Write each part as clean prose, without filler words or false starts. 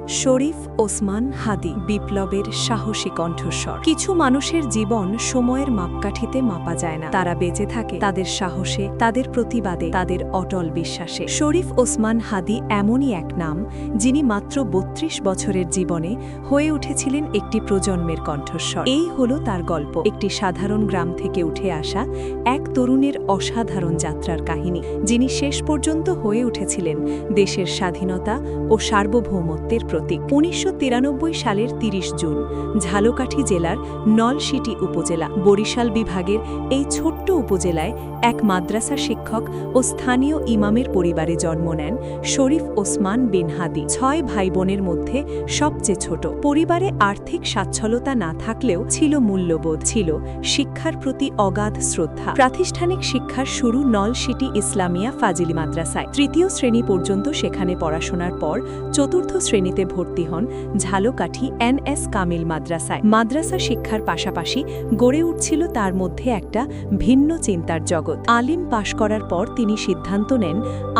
শরীফ ওসমান হাদি বিপ্লবের সাহসী কণ্ঠস্বর। কিছু মানুষের জীবন সময়ের মাপকাঠিতে মাপা যায় না। তারা বেঁচে থাকে তাদের সাহসে, তাদের প্রতিবাদে, তাদের অটল বিশ্বাসে। শরীফ ওসমান হাদি এমনই এক নাম, যিনি মাত্র ৩২ বছরের জীবনে হয়ে উঠেছিলেন একটি প্রজন্মের কণ্ঠস্বর। এই হলো তার গল্প, একটি সাধারণ গ্রাম থেকে উঠে আসা এক তরুণের অসাধারণ যাত্রার কাহিনী, যিনি শেষ পর্যন্ত হয়ে উঠেছিলেন দেশের স্বাধীনতা ও সার্বভৌমত্বের প্রতীক। ১৯৯৩ সালের ৩০ জুন ঝালকাঠি জেলার নলসিটি উপজেলা বরিশাল বিভাগের এই ছোট্ট উপজেলায় এক মাদ্রাসা শিক্ষক ও স্থানীয় ইমামের পরিবারে জন্ম নেন শরীফ ওসমান বিন হাদি। ৬ ভাই বোনের মধ্যে সবচেয়ে ছোট। পরিবারে আর্থিক সচ্ছলতা না থাকলেও ছিল মূল্যবোধ, ছিল শিক্ষার প্রতি অগাধ শ্রদ্ধা। প্রাতিষ্ঠানিক শিক্ষার শুরু নলসিটি ইসলামিয়া ফাজিলি মাদ্রাসায়। ৩য় শ্রেণী পর্যন্ত সেখানে পড়াশোনার পর ৪র্থ শ্রেণীতে ভর্তি হন ঝালকাঠি NS কামিল মাদ্রাসায়। মাদ্রাসা শিক্ষার পাশাপাশি গড়ে উঠছিল তার মধ্যে একটা ভিন্ন চিন্তার জগৎ। আলিম পাশ করার পর তিনি সিদ্ধান্ত নেন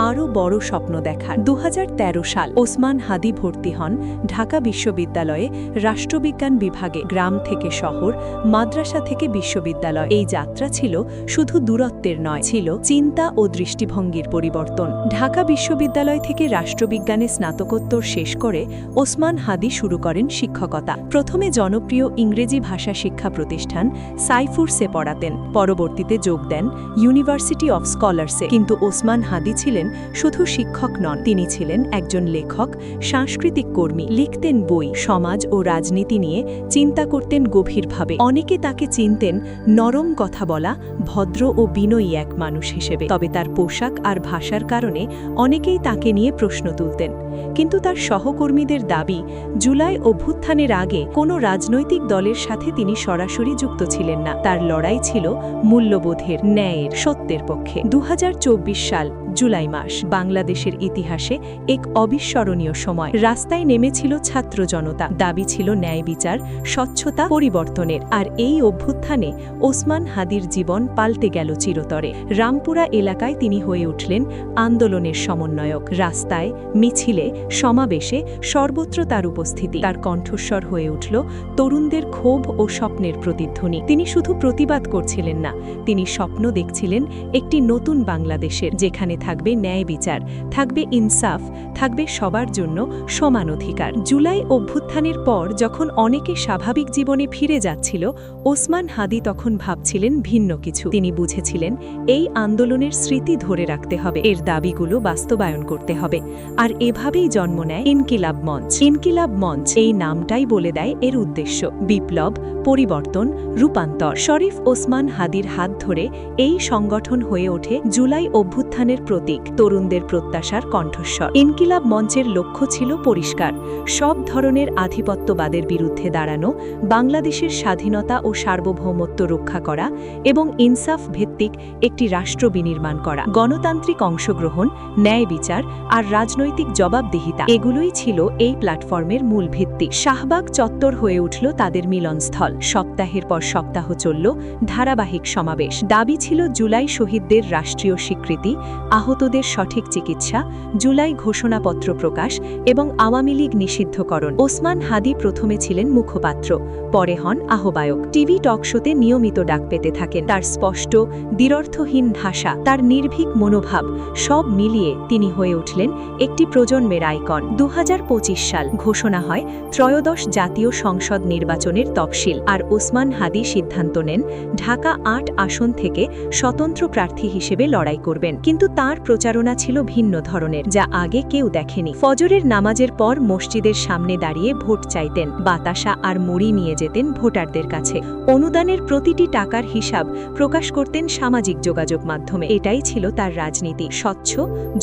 আরও বড় স্বপ্ন দেখার। ২০১৩ সাল ওসমান হাদি ভর্তি হন ঢাকা বিশ্ববিদ্যালয়ে রাষ্ট্রবিজ্ঞান বিভাগে। গ্রাম থেকে শহর, মাদ্রাসা থেকে বিশ্ববিদ্যালয়, এই যাত্রা ছিল শুধু দূরত্বের নয়, ছিল চিন্তা ও দৃষ্টিভঙ্গির পরিবর্তন। ঢাকা বিশ্ববিদ্যালয় থেকে রাষ্ট্রবিজ্ঞানে স্নাতকোত্তর শেষ করে ওসমান হাদি শুরু করেন শিক্ষকতা। প্রথমে জনপ্রিয় ইংরেজি ভাষা শিক্ষা প্রতিষ্ঠান সাইফুরসে পড়াতেন, পরবর্তীতে যোগ দেন ইউনিভার্সিটি অফ স্কলার্সে। কিন্তু ওসমান হাদি ছিলেন শুধু শিক্ষক নন, তিনি ছিলেন একজন লেখক, সাংস্কৃতিক কর্মী। লিখতেন বই, সমাজ ও রাজনীতি নিয়ে চিন্তা করতেন গভীরভাবে। অনেকে তাকে চিনতেন নরম কথা বলা, ভদ্র ও বিনয়ী এক মানুষ হিসেবে। তবে তার পোশাক আর ভাষার কারণে অনেকেই তাকে নিয়ে প্রশ্ন তুলতেন। কিন্তু তার সহকর্মীদের দাবি, জুলাই অভ্যুত্থানের আগে কোনো রাজনৈতিক দলের সাথে তিনি সরাসরি যুক্ত ছিলেন না। তার লড়াই ছিল মূল্যবোধের, ন্যায়ের, সত্যের পক্ষে। ২০২৪ সাল জুলাই মাস বাংলাদেশের ইতিহাসে এক অবিস্মরণীয় সময়। রাস্তায় নেমেছিল ছাত্র জনতা, দাবি ছিল ন্যায় বিচার, স্বচ্ছতা, পরিবর্তনের। আর এই অভ্যুত্থানে ওসমান হাদির জীবন পাল্টে গেল চিরতরে। রামপুরা এলাকায় তিনি হয়ে উঠলেন আন্দোলনের সমন্বয়ক। রাস্তায়, মিছিলে, সমাবেশে সর্বত্র তার উপস্থিতি। তার কণ্ঠস্বর হয়ে উঠল তরুণদের ক্ষোভ ও স্বপ্নের প্রতিধ্বনি। তিনি শুধু প্রতিবাদ করছিলেন না, তিনি স্বপ্ন দেখছিলেন একটি নতুন বাংলাদেশের, যেখানে থাকবে ন্যায় বিচার, থাকবে ইনসাফ, থাকবে সবার জন্য সমান অধিকার। জুলাই অভ্যুত্থানের পর যখন অনেকে স্বাভাবিক জীবনে ফিরে যাচ্ছিল, ওসমান হাদি তখন ভাবছিলেন ভিন্ন কিছু। তিনি বুঝেছিলেন এই আন্দোলনের স্মৃতি ধরে রাখতে হবে, এর দাবিগুলো বাস্তবায়ন করতে হবে। আর এভাবেই জন্ম নেয় ইনকিলাব মঞ্চ। ইনকিলাব মঞ্চ এই নামটাই বলে দেয় এর উদ্দেশ্য: বিপ্লব, পরিবর্তন, রূপান্তর। শরীফ ওসমান হাদির হাত ধরে এই সংগঠন হয়ে ওঠে জুলাই অভ্যুত্থানের প্রতীক, তরুণদের প্রত্যাশার কণ্ঠস্বর। ইনকিলাব মঞ্চের লক্ষ্য ছিল পরিষ্কার: সব ধরনের আধিপত্যবাদের বিরুদ্ধে দাঁড়ানো, বাংলাদেশের স্বাধীনতা ও সার্বভৌমত্ব রক্ষা করা এবং ইনসাফ ভিত্তিক একটি রাষ্ট্র বিনির্মাণ করা। গণতান্ত্রিক অংশগ্রহণ, ন্যায় বিচার আর রাজনৈতিক জবাবদিহিতা, এগুলোই ছিল এই প্ল্যাটফর্মের মূল ভিত্তি। শাহবাগ চত্বর হয়ে উঠল তাদের মিলনস্থল। সপ্তাহের পর সপ্তাহ চলল ধারাবাহিক সমাবেশ। দাবি ছিল জুলাই শহীদদের রাষ্ট্রীয় স্বীকৃতি, আহতদের সঠিক চিকিৎসা, জুলাই ঘোষণাপত্র প্রকাশ এবং আওয়ামী লীগ নিষিদ্ধকরণ। ওসমান হাদি প্রথমে ছিলেন মুখপাত্র, পরে হন আহ্বায়ক। টিভি টকশোতে নিয়মিত ডাক পেতে থাকেন। তার স্পষ্ট, দ্বিরর্থহীন ভাষা, তার নির্ভীক মনোভাব, সব মিলিয়ে তিনি হয়ে উঠলেন একটি প্রজন্মের আইকন। ২০২৫ সাল ঘোষণা হয় ত্রয়োদশ জাতীয় সংসদ নির্বাচনের তফসিল, আর ওসমান হাদি সিদ্ধান্ত নেন ঢাকা ৮ আসন থেকে স্বতন্ত্র প্রার্থী হিসেবে লড়াই করবেন। কিন্তু তার প্রচারণা ছিল ভিন্ন ধরনের, যা আগে কেউ দেখেনি। ফজরের নামাজের পর মসজিদের সামনে দাঁড়িয়ে ভোট চাইতেন, বাতাসা আর মুড়ি নিয়ে যেতেন ভোটারদের কাছে। অনুদানের প্রতিটি টাকার হিসাব প্রকাশ করতেন সামাজিক যোগাযোগ মাধ্যমে। এটাই ছিল তার রাজনীতি: স্বচ্ছ,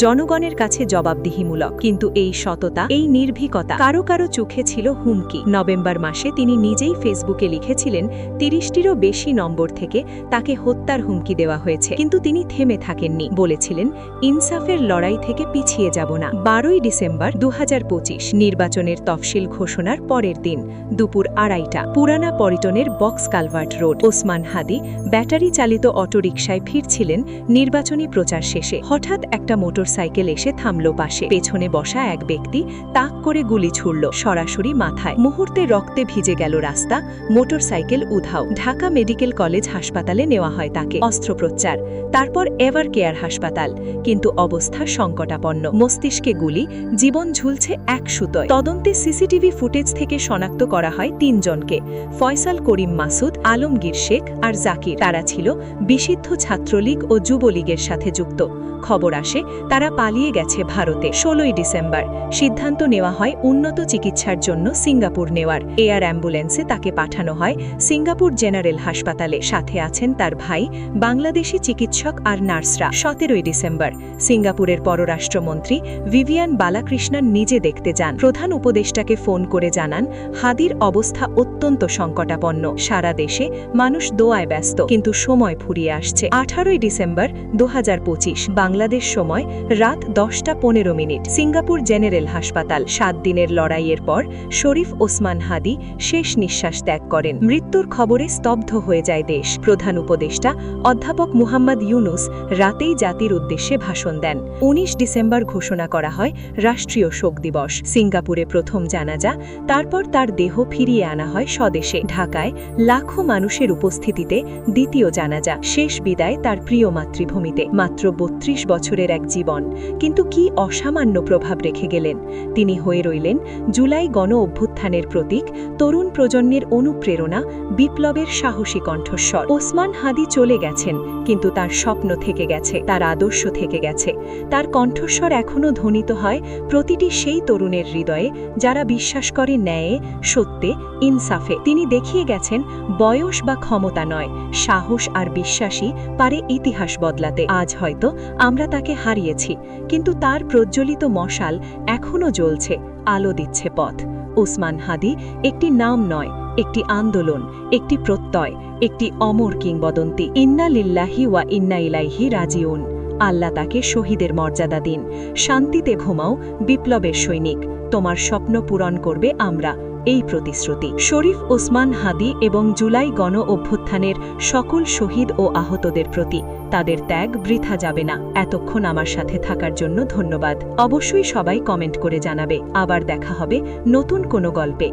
জনগণের কাছে জবাবদিহিমূলক। কিন্তু এই সততা, এই নির্ভীকতা কারো কারো চোখে ছিল হুমকি। নভেম্বর মাসে তিনি নিজেই ফেসবুকে লিখেছিলেন ৩০টিরও বেশি নম্বর থেকে তাকে হত্যার হুমকি দেওয়া হয়েছে। কিন্তু তিনি থেমে থাকেননি, বলেছিলেন ইনসাফের লড়াই থেকে পিছিয়ে যাব না। ১২ই ডিসেম্বর ২০২৫ নির্বাচনের তফসিল ঘোষণার পরের দিন দুপুর ২:৩০ পুরানা পল্টনের বক্স কালভার্ট রোড। ওসমান হাদি ব্যাটারি চালিত অটোরিকশায় ফিরছিলেন নির্বাচনী প্রচার শেষে। হঠাৎ একটা মোটরসাইকেল এসে থামল পাশে। পেছনে বসা এক ব্যক্তি তাক করে গুলি ছুড়ল সরাসরি মাথায়। মুহূর্তে রক্তে ভিজে গেল রাস্তা, মোটরসাইকেল উধাও। ঢাকা মেডিকেল কলেজ হাসপাতালে নেওয়া হয় তাকে, অস্ত্রোপচার, তারপর এভার কেয়ার হাসপাতাল, কিন্তু অবস্থা সংকটাপন্ন। মস্তিষ্কে গুলি, জীবন ঝুলছে এক সুতোয়। তদন্তে সিসিটিভি ফুটেজ থেকে শনাক্ত করা হয় 3 জনকে: ফয়সাল করিম মাসুদ, আলমগীর শেখ আর জাকির। তারা ছিল বিশিদ্ধ ছাত্রলীগ ও যুবলীগের সাথে যুক্ত। খবর আসে তারা পালিয়ে গেছে ভারতে। 16 ডিসেম্বর সিদ্ধান্ত নেওয়া হয় উন্নত চিকিৎসার জন্য সিঙ্গাপুর নেওয়ার। এয়ার অ্যাম্বুলেন্সে তাকে পাঠানো হয় সিঙ্গাপুর জেনারেল হাসপাতালে। সাথে আছেন তার ভাই, বাংলাদেশি চিকিৎসক আর নার্সরা। 17 ডিসেম্বর সিঙ্গাপুরের পররাষ্ট্রমন্ত্রী ভিভিয়ান বালাকৃষ্ণন নিজে দেখতে যান। প্রধান উপদেষ্টাকে ফোন করে জানান হাদির অবস্থা অত্যন্ত সংকটাপন্ন। সারা দেশে মানুষ দোয়ায় ব্যস্ত, কিন্তু সময় ফুরিয়ে আসছে। 18 ডিসেম্বর 2025 বাংলাদেশ সময় রাত 10:15 সিঙ্গাপুর জেনারেল হাসপাতাল। 7 দিনের লড়াইয়ের পর শরীফ ওসমান হাদি শেষ নিঃশ্বাস ত্যাগ করেন। মৃত্যুর খবরে স্তব্ধ হয়ে যায় দেশ। প্রধান উপদেষ্টা অধ্যাপক মুহাম্মদ ইউনুস রাতেই জাতির উদ্দেশ্যে ভাষণ দেন। 19 ডিসেম্বর ঘোষণা করা হয় রাষ্ট্রীয় শোক দিবস। সিঙ্গাপুরে প্রথম জানাজা, তারপর তার দেহ ফিরিয়ে আনা হয় স্বদেশে। ঢাকায় লাখো মানুষের উপস্থিতিতে দ্বিতীয় জানাজা। শেষ বিদায় তার প্রিয় মাতৃভূমিতে। মাত্র 32 বছরের এক জীবন, কিন্তু কি অসামান্য প্রভাব রেখে গেলেন। তিনি হয়ে রইলেন জুলাই গণ অভ্যুত্থানের প্রতীক, তরুণ প্রজন্মের অনুপ্রেরণা, বিপ্লবের সাহসী কণ্ঠস্বর। ওসমান হাদি চলে গেছেন, কিন্তু তার স্বপ্ন থেকে গেছে, তার আদর্শ থেকে গেছে। তার কণ্ঠস্বর এখনও ধ্বনিত হয় প্রতিটি সেই তরুণের হৃদয়ে যারা বিশ্বাস করে ন্যায়ে, সত্যে, ইনসাফে। তিনি দেখিয়ে গেছেন বয়স বা ক্ষমতা নয়, সাহস আর বিশ্বাসী পারে ইতিহাস বদলাতে। আজ হয়তো আমরা তাকে হারিয়েছি, কিন্তু তার প্রজ্বলিত মশাল এখনও জ্বলছে, আলো দিচ্ছে পথ। ওসমান হাদি একটি নাম নয়, একটি আন্দোলন, একটি প্রত্যয়, একটি অমর কিংবদন্তি। ইন্না লিল্লাহি ওয়া ইন্না ইলাইহি রাজিউন। আল্লাহ তাকে শহীদের মর্যাদা দিন। শান্তিতে ঘুমাও বিপ্লবের সৈনিক, তোমার স্বপ্ন পূরণ করবে আমরা, এই প্রতিশ্রুতি। শরীফ ওসমান হাদি এবং জুলাই গণ অভ্যুত্থানের সকল শহীদ ও আহতদের প্রতি তাদের ত্যাগ বৃথা যাবে না। এতক্ষণ আমার সাথে থাকার জন্য ধন্যবাদ। অবশ্যই সবাই কমেন্ট করে জানাবে। আবার দেখা হবে নতুন কোনো গল্পে।